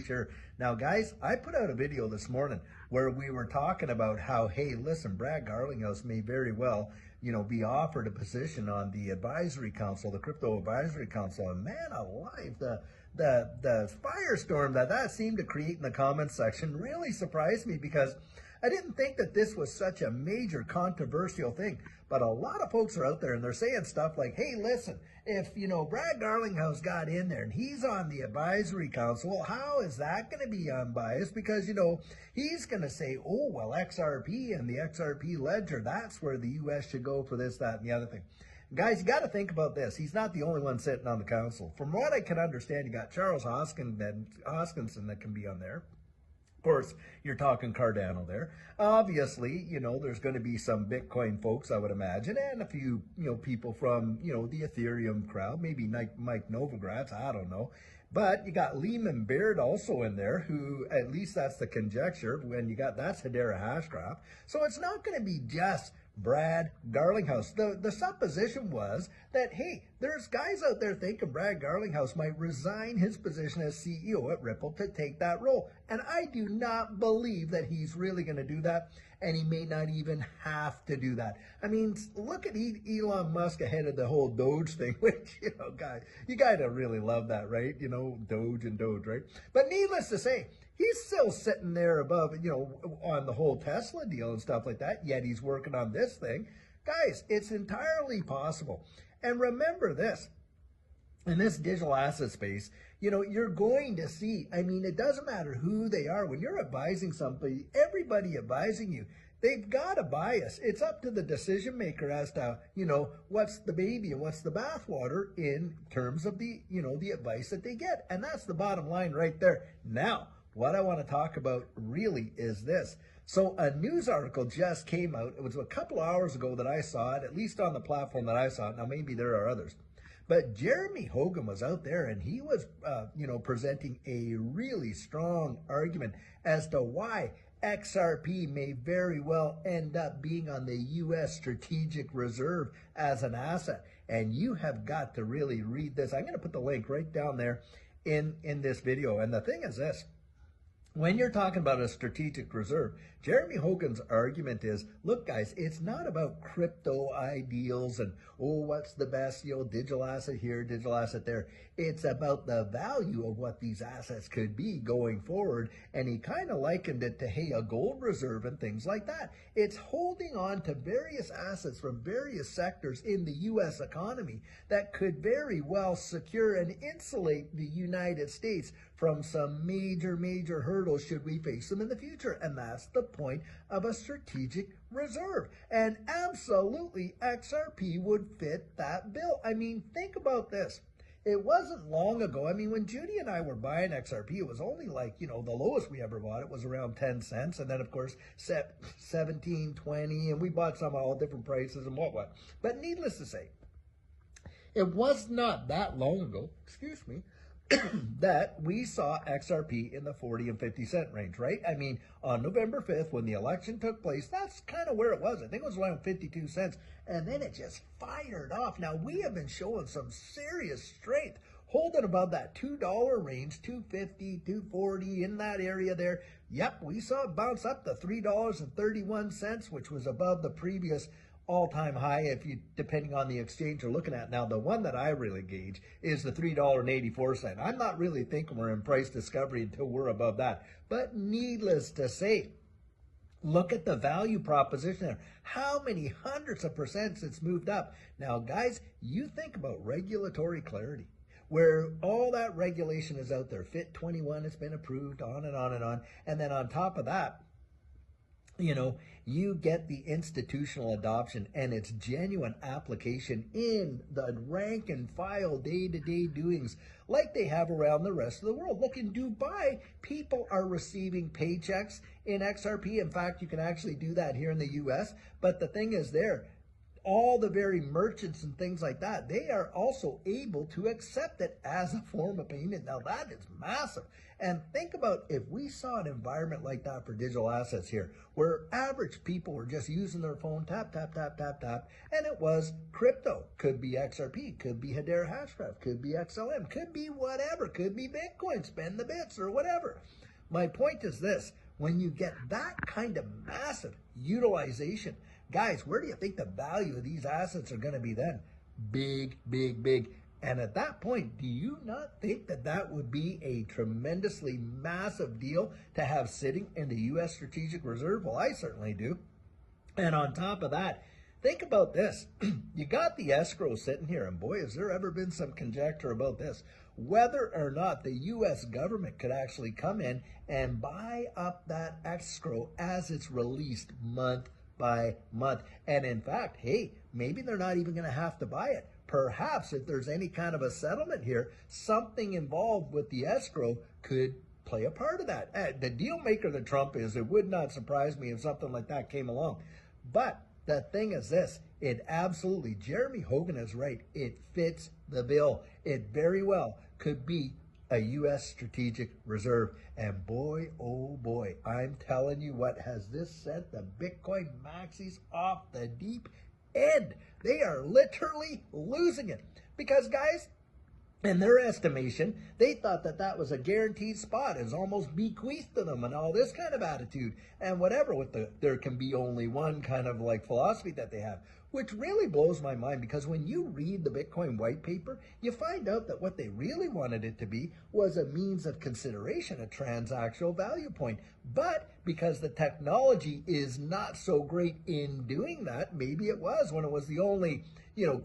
sure. Now, guys, I put out a video this morning where we were talking about how, hey, listen, Brad Garlinghouse may very well, be offered a position on the advisory council, the crypto advisory council. And man alive, the firestorm that seemed to create in the comments section really surprised me, because I didn't think that this was such a major controversial thing. But a lot of folks are out there and they're saying stuff like, hey, listen, if, Brad Garlinghouse got in there and he's on the advisory council, well, how is that going to be unbiased? Because, he's going to say, oh, well, XRP and the XRP ledger, that's where the U.S. should go for this, that, and the other thing. Guys, you got to think about this. He's not the only one sitting on the council. From what I can understand, you got Charles Hoskinson that can be on there. Of course, you're talking Cardano there. Obviously, there's going to be some Bitcoin folks, I would imagine, and a few, people from, the Ethereum crowd, maybe Mike Novogratz, I don't know. But you got Lehman Baird also in there, who, at least that's the conjecture, that's Hedera Hashgraph. So it's not going to be just Brad Garlinghouse. The supposition was that, hey, there's guys out there thinking Brad Garlinghouse might resign his position as CEO at Ripple to take that role. And I do not believe that he's really going to do that, and he may not even have to do that. I mean, look at Elon Musk ahead of the whole Doge thing, which, guys, you gotta really love that, right? Doge and Doge, right? But needless to say, he's still sitting there above, on the whole Tesla deal and stuff like that, yet he's working on this thing. Guys, it's entirely possible. And remember this, in this digital asset space, you're going to see, it doesn't matter who they are. When you're advising somebody, everybody advising you, they've got a bias. It's up to the decision maker as to, what's the baby and what's the bathwater in terms of the, the advice that they get. And that's the bottom line right there. Now, what I want to talk about really is this. So a news article just came out. It was a couple hours ago that I saw it, at least on the platform that I saw it. Now, maybe there are others. But Jeremy Hogan was out there and he was, presenting a really strong argument as to why XRP may very well end up being on the U.S. Strategic Reserve as an asset. And you have got to really read this. I'm going to put the link right down there in this video. And the thing is this. When you're talking about a strategic reserve, Jeremy Hogan's argument is, look, guys, it's not about crypto ideals and, what's the best, digital asset here, digital asset there. It's about the value of what these assets could be going forward. And he kind of likened it to, hey, a gold reserve and things like that. It's holding on to various assets from various sectors in the U.S. economy that could very well secure and insulate the United States from some major hurdles should we face them in the future. And that's the point of a strategic reserve. And absolutely, XRP would fit that bill. Think about this. It wasn't long ago. When Judy and I were buying XRP, it was only like, the lowest we ever bought it was around 10 cents. And then, of course, 17, 20, and we bought some at all different prices and what. But needless to say, it was not that long ago, that we saw XRP in the 40 and 50 cent range, right? On November 5th, when the election took place, that's kind of where it was. I think it was around 52 cents. And then it just fired off. Now, we have been showing some serious strength, holding above that $2 range, $2.50, $2.40, in that area there. Yep, we saw it bounce up to $3.31, which was above the previous all-time high, depending on the exchange you're looking at. Now, the one that I really gauge is the $3.84. I'm not really thinking we're in price discovery until we're above that. But needless to say, look at the value proposition there. How many hundreds of percents it's moved up. Now, guys, you think about regulatory clarity, where all that regulation is out there. FIT 21 has been approved, on and on and on. And then on top of that, you get the institutional adoption and its genuine application in the rank and file day-to-day doings like they have around the rest of the world. Look, in Dubai, people are receiving paychecks in XRP. In fact, you can actually do that here in the U.S. But the thing is there, all the very merchants and things like that, they are also able to accept it as a form of payment. Now that is massive. And think about if we saw an environment like that for digital assets here, where average people were just using their phone, tap, tap, tap, tap, tap, and it was crypto. Could be XRP, could be Hedera Hashgraph, could be XLM, could be whatever, could be Bitcoin, spend the bits or whatever. My point is this, when you get that kind of massive utilization, guys, where do you think the value of these assets are going to be then? Big, big, big. And at that point, do you not think that that would be a tremendously massive deal to have sitting in the U.S. Strategic Reserve? Well, I certainly do. And on top of that, think about this. You got the escrow sitting here, and boy, has there ever been some conjecture about this, whether or not the U.S. government could actually come in and buy up that escrow as it's released month by month. And in fact, hey, maybe they're not even going to have to buy it. Perhaps if there's any kind of a settlement here, something involved with the escrow could play a part of that. The deal maker that Trump is, it would not surprise me if something like that came along. But the thing is this, it absolutely, Jeremy Hogan is right. It fits the bill. It very well could be a U.S. strategic reserve. And boy, oh boy, I'm telling you what, has this sent the Bitcoin maxis off the deep end. They are literally losing it. Because guys, in their estimation, they thought that that was a guaranteed spot. It was almost bequeathed to them and all this kind of attitude. And whatever, with there can be only one kind of like philosophy that they have, which really blows my mind, because when you read the Bitcoin white paper, you find out that what they really wanted it to be was a means of consideration, a transactional value point. But because the technology is not so great in doing that, maybe it was when it was the only,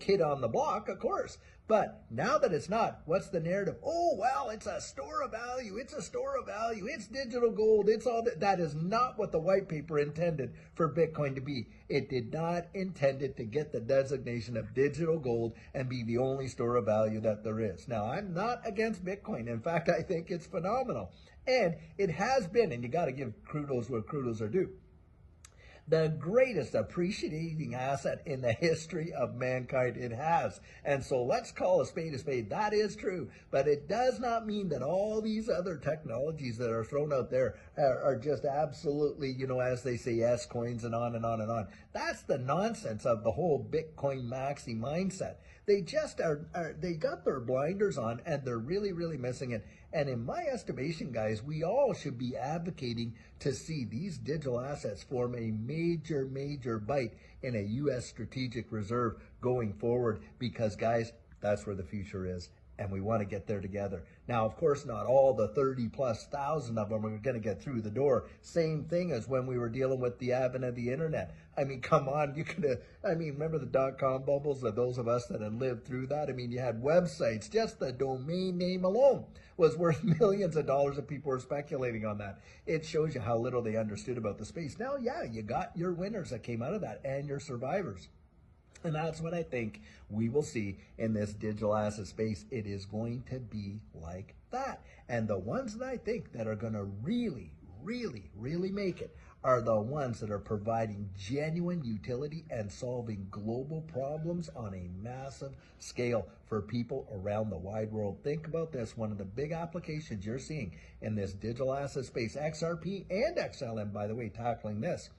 kid on the block, of course. But now that it's not, what's the narrative? Oh, well, it's a store of value. It's a store of value. It's digital gold. It's all that. That is not what the white paper intended for Bitcoin to be. It did not intend it to get the designation of digital gold and be the only store of value that there is. Now, I'm not against Bitcoin. In fact, I think it's phenomenal. And it has been, and you got to give kudos where kudos are due, the greatest appreciating asset in the history of mankind. It has. And so let's call a spade a spade. That is true. But it does not mean that all these other technologies that are thrown out there are just absolutely, as they say, S coins and on and on and on. That's the nonsense of the whole Bitcoin maxi mindset. They just they got their blinders on, and they're really, really missing it. And in my estimation, guys, we all should be advocating to see these digital assets form a major, major bite in a U.S. strategic reserve going forward, because, guys, that's where the future is. And we want to get there together. Now, of course, not all the 30,000+ of them are going to get through the door. Same thing as when we were dealing with the advent of the internet. I mean, come on, remember the dot-com bubbles, of those of us that had lived through that? I mean, you had websites, just the domain name alone was worth millions of dollars, and people were speculating on that. It shows you how little they understood about the space. Now, yeah, you got your winners that came out of that and your survivors. And that's what I think we will see in this digital asset space. It is going to be like that. And the ones that I think that are going to really, really, really make it are the ones that are providing genuine utility and solving global problems on a massive scale for people around the wide world. Think about this. One of the big applications you're seeing in this digital asset space, XRP and XLM, by the way, tackling this,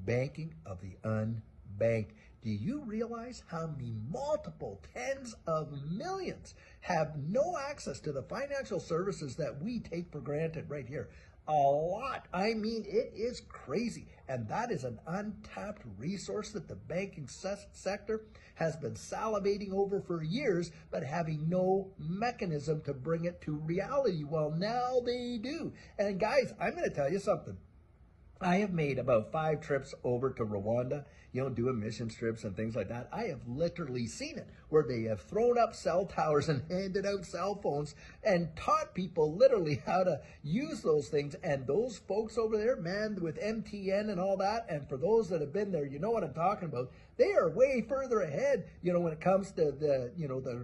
banking of the unbanked. Do you realize how many multiple tens of millions have no access to the financial services that we take for granted right here? A lot. I mean, it is crazy. And that is an untapped resource that the banking sector has been salivating over for years, but having no mechanism to bring it to reality. Well, now they do. And guys, I'm going to tell you something. I have made about 5 trips over to Rwanda, doing mission trips and things like that. I have literally seen it, where they have thrown up cell towers and handed out cell phones and taught people literally how to use those things. And those folks over there, man, with MTN and all that, and for those that have been there, you know what I'm talking about. They are way further ahead, when it comes to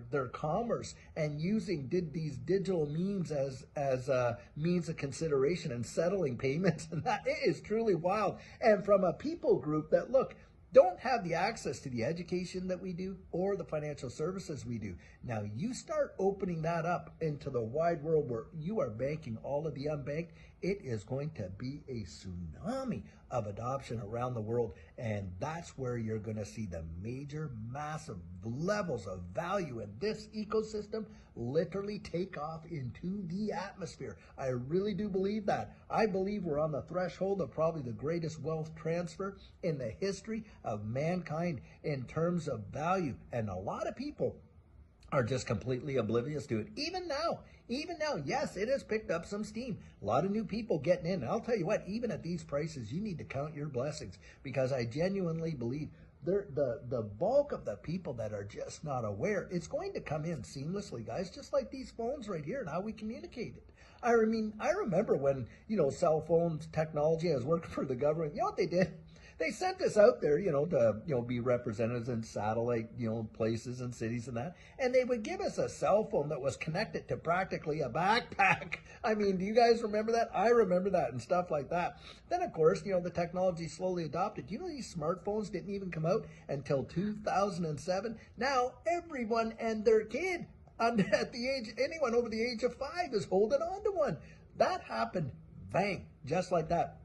their commerce and using these digital means as means of consideration and settling payments. And that, it is truly wild. And from a people group that, look, don't have the access to the education that we do or the financial services we do. Now you start opening that up into the wide world where you are banking all of the unbanked, it is going to be a tsunami of adoption around the world. And that's where you're going to see the major, massive levels of value in this ecosystem literally take off into the atmosphere. I really do believe that. I believe we're on the threshold of probably the greatest wealth transfer in the history of mankind in terms of value. And a lot of people are just completely oblivious to it. Even now, yes, it has picked up some steam. A lot of new people getting in. And I'll tell you what, even at these prices, you need to count your blessings, because I genuinely believe the bulk of the people that are just not aware, it's going to come in seamlessly, guys, just like these phones right here and how we communicate it. I mean, I remember when, cell phones technology, I was working for the government, you know what they did? They sent us out there, to, be representatives in satellite, places and cities and that. And they would give us a cell phone that was connected to practically a backpack. I mean, do you guys remember that? I remember that and stuff like that. Then, of course, the technology slowly adopted. These smartphones didn't even come out until 2007. Now, everyone and their kid at the age, anyone over the age of 5 is holding on to one. That happened, bang, just like that.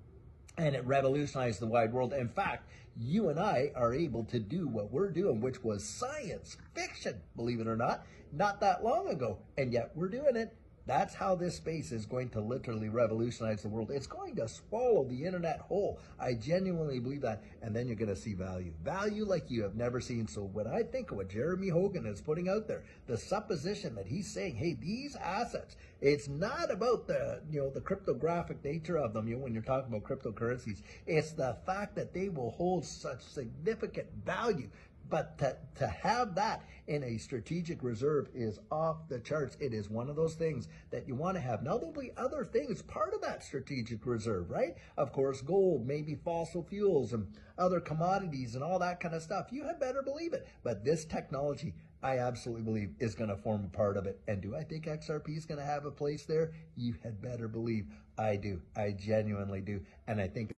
And it revolutionized the wide world. In fact, you and I are able to do what we're doing, which was science fiction, believe it or not that long ago. And yet we're doing it. That's how this space is going to literally revolutionize the world. It's going to swallow the internet whole. I genuinely believe that. And then you're going to see value. Value like you have never seen. So when I think of what Jeremy Hogan is putting out there, the supposition that he's saying, hey, these assets, it's not about the, the cryptographic nature of them, when you're talking about cryptocurrencies. It's the fact that they will hold such significant value. But to have that in a strategic reserve is off the charts. It is one of those things that you want to have. Now, there'll be other things part of that strategic reserve, right? Of course, gold, maybe fossil fuels and other commodities and all that kind of stuff. You had better believe it. But this technology, I absolutely believe, is going to form a part of it. And do I think XRP is going to have a place there? You had better believe I do. I genuinely do. And I think